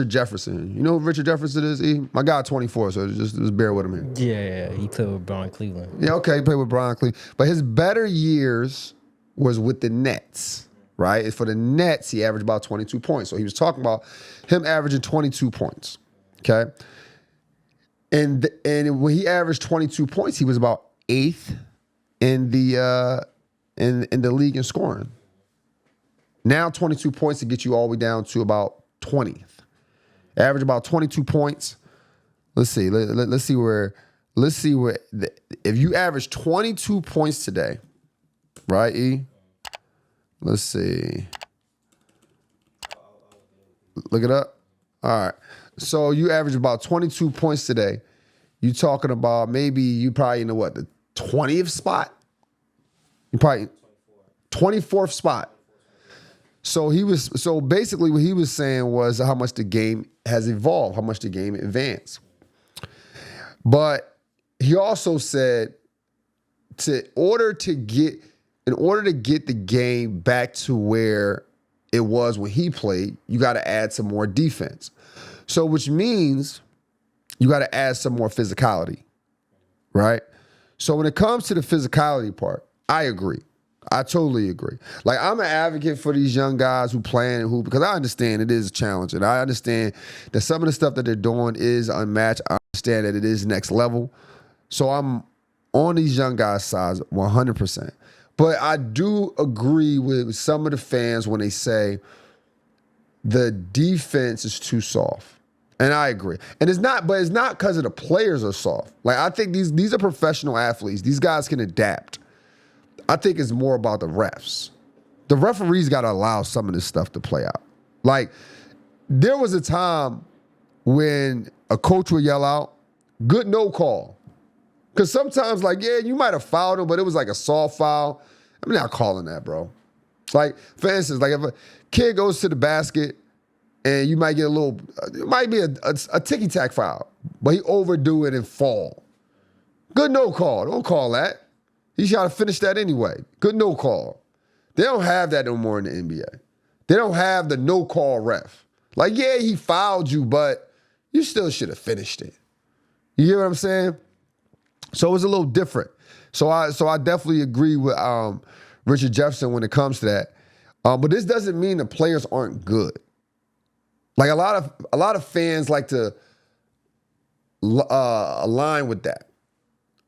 Richard Jefferson. You know who Richard Jefferson is? My guy 24, so just bear with him here. Yeah, he played with Brian Cleveland. Yeah, okay, he played with Brian Cleveland. But his better years was with the Nets, right? For the Nets, he averaged about 22 points. So he was talking about him averaging 22 points, okay? And when he averaged 22 points, he was about 8th in the league in scoring. Now 22 points to get you all the way down to about 20th. Average about 22 points. Let's see. Let's see where. If you average 22 points today, right, E? Let's see. Look it up. All right. So you average about 22 points today. You talking about maybe you probably in the 20th spot? You probably 24th spot. So basically what he was saying was how much the game has evolved, how much the game advanced. But he also said in order to get the game back to where it was when he played, you got to add some more defense. So which means you got to add some more physicality, right? So when it comes to the physicality part, I agree. I totally agree. Like, I'm an advocate for these young guys who playing and because I understand it is challenging. I understand that some of the stuff that they're doing is unmatched. I understand that it is next level. So I'm on these young guys' sides 100%. But I do agree with some of the fans when they say the defense is too soft. And I agree. And it's not because of the players are soft. Like, I think these are professional athletes. These guys can adapt. I think it's more about the refs. The referees got to allow some of this stuff to play out. Like, there was a time when a coach would yell out, "Good no call." Because sometimes, like, yeah, you might have fouled him, but it was like a soft foul. I'm not calling that, bro. Like, for instance, like if a kid goes to the basket and you might get it might be a ticky-tack foul, but he overdo it and fall. Good no call. Don't call that. He got to finish that anyway. Good no call. They don't have that no more in the NBA. They don't have the no call ref. Like, yeah, he fouled you, but you still should have finished it. You hear what I'm saying? So it's a little different. So I definitely agree with Richard Jefferson when it comes to that. But this doesn't mean the players aren't good. Like, a lot of fans like to align with that.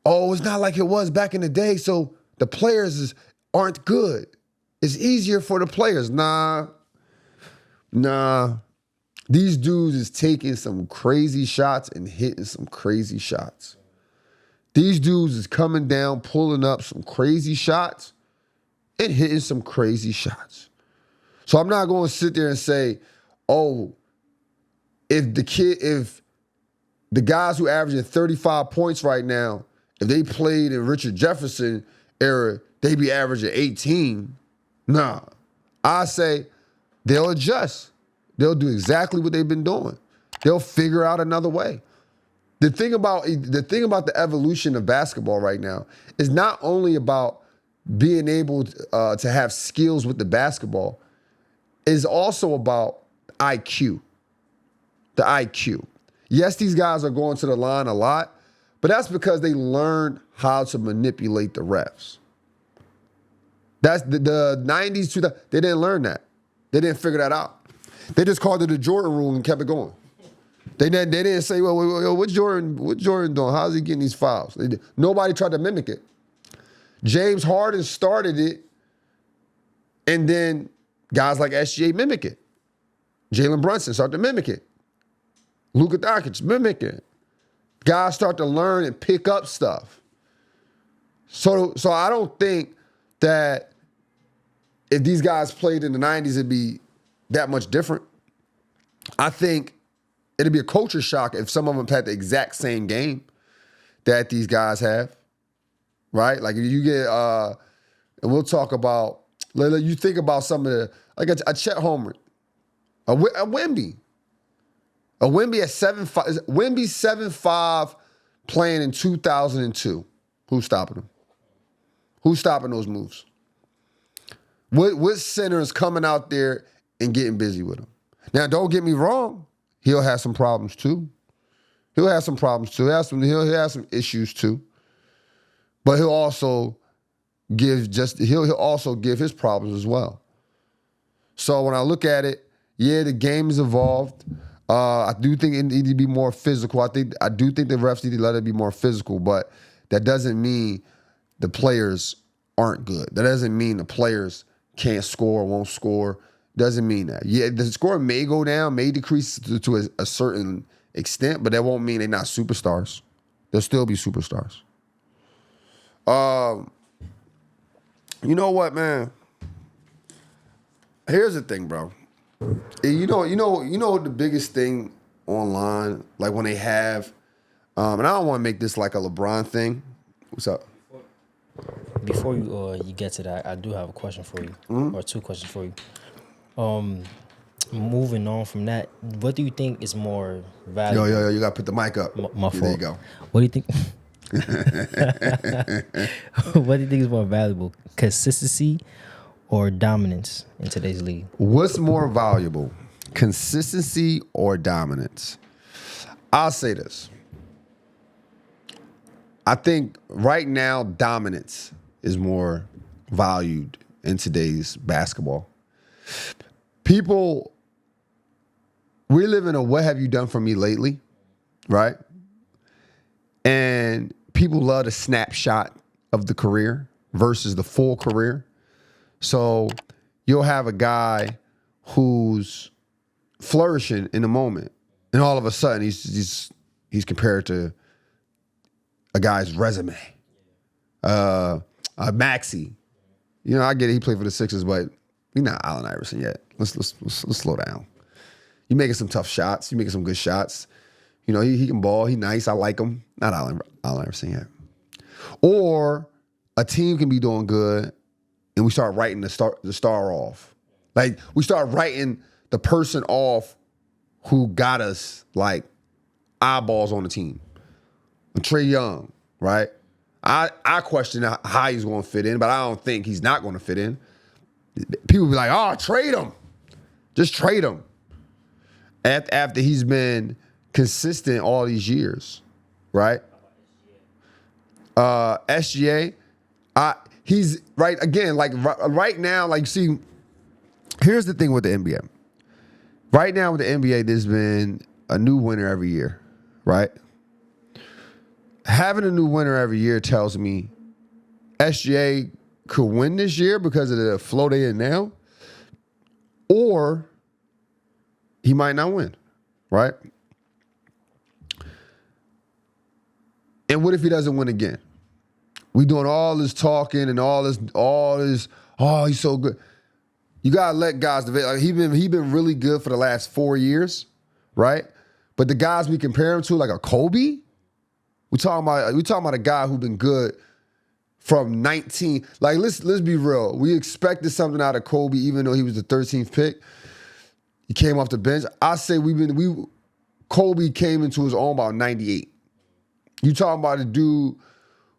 Oh, it's not like it was back in the day, so the players aren't good. It's easier for the players. Nah. These dudes is taking some crazy shots and hitting some crazy shots. These dudes is coming down, pulling up some crazy shots and hitting some crazy shots. So I'm not going to sit there and say, oh, if the guys who averaging 35 points right now, if they played in Richard Jefferson era, they'd be averaging 18. Nah. I say they'll adjust. They'll do exactly what they've been doing. They'll figure out another way. The thing about the evolution of basketball right now is not only about being able to have skills with the basketball, it's also about IQ. The IQ. Yes, these guys are going to the line a lot, but that's because they learned how to manipulate the refs. That's the 90s, 2000s, they didn't learn that. They didn't figure that out. They just called it the Jordan rule and kept it going. They didn't say, well, what's Jordan doing? How's he getting these fouls? Nobody tried to mimic it. James Harden started it, and then guys like SGA mimic it. Jalen Brunson started to mimic it. Luka Doncic mimic it. Guys start to learn and pick up stuff. So I don't think that if these guys played in the 90s, it'd be that much different. I think it'd be a culture shock if some of them had the exact same game that these guys have, right? Like, you get, and we'll talk about, you think about some of the, like a Chet Holmgren, a Wemby. A Wemby at 7'5", Wemby 7'5", playing in 2002. Who's stopping him? Who's stopping those moves? What center is coming out there and getting busy with him? Now, don't get me wrong. he'll have some problems too. He'll have some problems too. He'll have some issues too. But he'll also he'll also give his problems as well. So when I look at it, yeah, the game has evolved. I do think it needs to be more physical. I do think the refs need to let it be more physical, but that doesn't mean the players aren't good. That doesn't mean the players can't score or won't score. Doesn't mean that. Yeah, the score may go down, may decrease to a certain extent, but that won't mean they're not superstars. They'll still be superstars. You know what, man? Here's the thing, bro. You know the biggest thing online, like when they have, and I don't want to make this like a LeBron thing. What's up? Before you get to that, I do have a question for you, or two questions for you. Moving on from that, what do you think is more valuable? Yo, you gotta put the mic up. My fault. There you go. What do you think? What do you think is more valuable, consistency or dominance in today's league? What's more valuable, consistency or dominance? I'll say this. I think right now dominance is more valued in today's basketball. We live in a what have you done for me lately, right? And people love a snapshot of the career versus the full career. So you'll have a guy who's flourishing in the moment, and all of a sudden he's compared to a guy's resume. Maxey. You know, I get it, he played for the Sixers, but he's not Allen Iverson yet. Let's slow down. You're making some tough shots. You're making some good shots. You know, he can ball. He's nice. I like him. Not Allen Iverson yet. Or a team can be doing good, and we start writing the star off. Like, we start writing the person off who got us, like, eyeballs on the team. Trae Young, right? I question how he's going to fit in, but I don't think he's not going to fit in. People be like, oh, trade him. Just trade him. After he's been consistent all these years, right? SGA, he's right again. Like right now, like see, here's the thing with the NBA. Right now with the NBA, there's been a new winner every year, right? Having a new winner every year tells me SGA could win this year because of the flow they in now, or he might not win, right? And what if he doesn't win again? We doing all this talking and all this, oh, he's so good. You gotta let guys develop. Like he been really good for the last 4 years, right? But the guys we compare him to, like a Kobe, we talking about a guy who been good from 19. Like let's be real. We expected something out of Kobe, even though he was the 13th pick. He came off the bench. I say Kobe came into his own about 98. You talking about a dude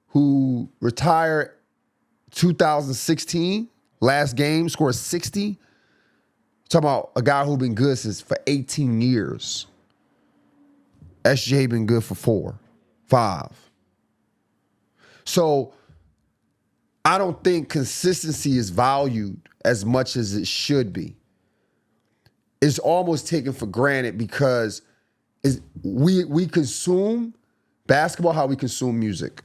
who retired 2016, last game, scored 60. Talking about a guy who been good for 18 years. SJ been good for 4, 5. So I don't think consistency is valued as much as it should be. It's almost taken for granted because we consume basketball how we consume music,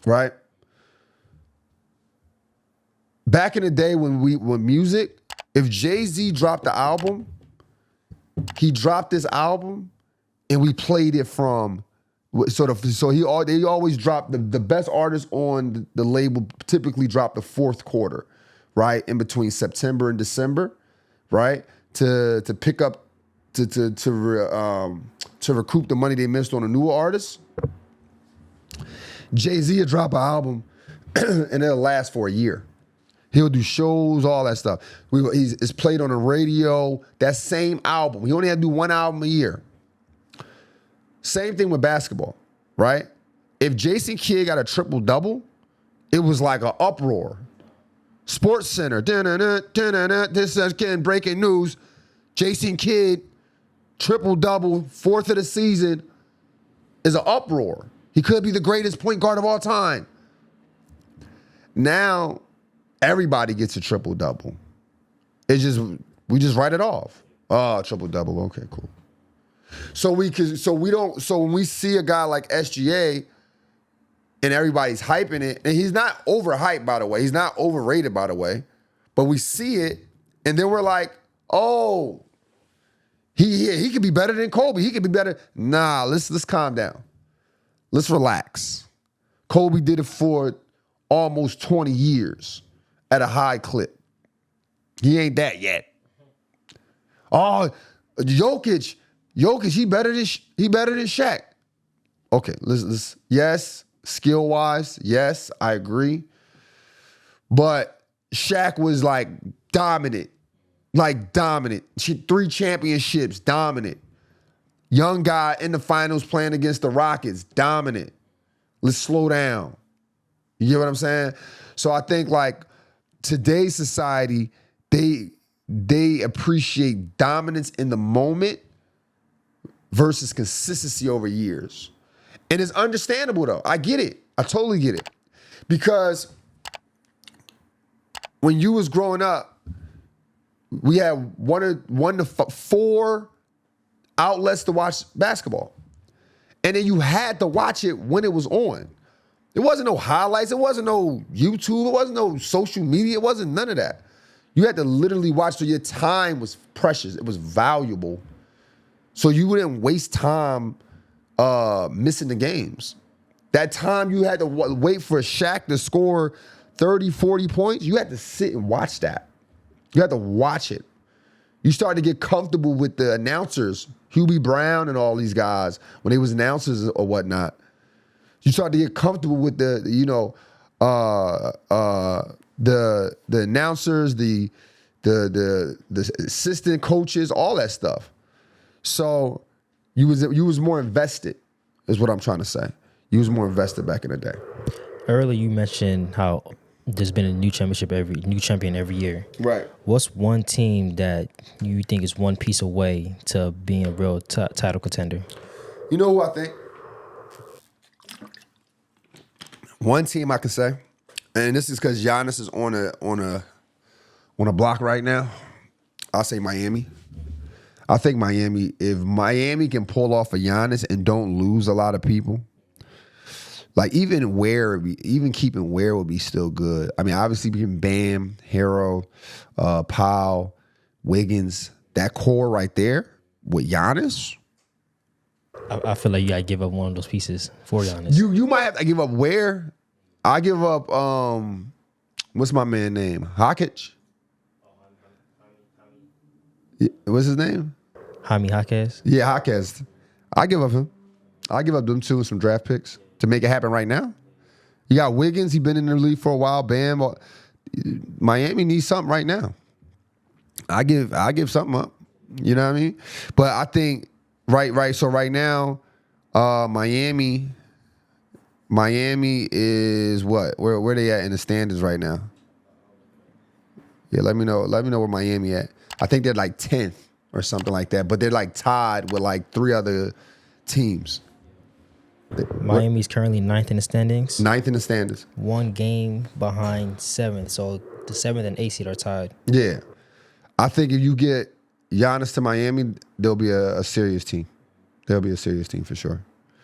right? Back in the day when music, if Jay-Z dropped the album, he dropped this album and we played it from they always drop the best artists on the label typically drop the fourth quarter, right? In between September and December, right? To pick up to recoup the money they missed on a newer artist. Jay-Z will drop an album and it'll last for a year. He'll do shows, all that stuff. It's played on the radio. That same album. He only had to do one album a year. Same thing with basketball, right? If Jason Kidd got a triple-double, it was like an uproar. Sports Center, this is again breaking news. Jason Kidd triple-double, fourth of the season is an uproar. He could be the greatest point guard of all time. Now, everybody gets a triple-double. We just write it off. Oh, triple-double. Okay, cool. So when we see a guy like SGA and everybody's hyping it, and he's not overhyped, by the way. He's not overrated, by the way. But we see it, and then we're like, oh, he could be better than Kobe. He could be better. Nah, let's calm down. Let's relax. Kobe did it for almost 20 years at a high clip. He ain't that yet. Oh, Jokic, he better than Shaq. Okay, let's yes, skill-wise, yes, I agree. But Shaq was like dominant. 3 championships, dominant. Young guy in the finals playing against the Rockets, dominant. Let's slow down. You get what I'm saying? So I think like today's society, they appreciate dominance in the moment versus consistency over years. And it's understandable though. I get it. I totally get it. Because when you was growing up, we had one to 4 outlets to watch basketball. And then you had to watch it when it was on. There wasn't no highlights. It wasn't no YouTube. It wasn't no social media. It wasn't none of that. You had to literally watch, so your time was precious. It was valuable. So you wouldn't waste time missing the games. That time you had to wait for Shaq to score 30, 40 points, you had to sit and watch that. You had to watch it. You started to get comfortable with the announcers, Hubie Brown and all these guys, when they was announcers or whatnot. You started to get comfortable with the announcers, the assistant coaches, all that stuff. So you was more invested, is what I'm trying to say. You was more invested back in the day. Earlier you mentioned how there's been a new champion every year. Right. What's one team that you think is one piece away to being a real title contender? You know who I think? One team I can say, and this is because Giannis is on a block right now. I'll say Miami. I think Miami. If Miami can pull off a Giannis and don't lose a lot of people. Like even keeping Ware would be still good. I mean, obviously being Bam, Harrow, Powell, Wiggins, that core right there with Giannis. I feel like you gotta give up one of those pieces for Giannis. You might have to give up Ware. I give up what's my man name? Hakic. What's his name? Jaime Jaquez. Yeah, Jaquez. I give up him. I give up them two and some draft picks to make it happen right now. You got Wiggins. He's been in the league for a while. Bam. Miami needs something right now. I give something up. You know what I mean? But I think right. So right now, Miami is what? Where they at in the standings right now? Yeah, let me know. Let me know where Miami at. I think they're like 10th or something like that. But they're like tied with like 3 other teams. Miami's currently 9th in the standings. 9th in the standings. 1 game behind 7th. So the 7th and 8th seed are tied. Yeah. I think if you get Giannis to Miami, there'll be a serious team. There'll be a serious team for sure.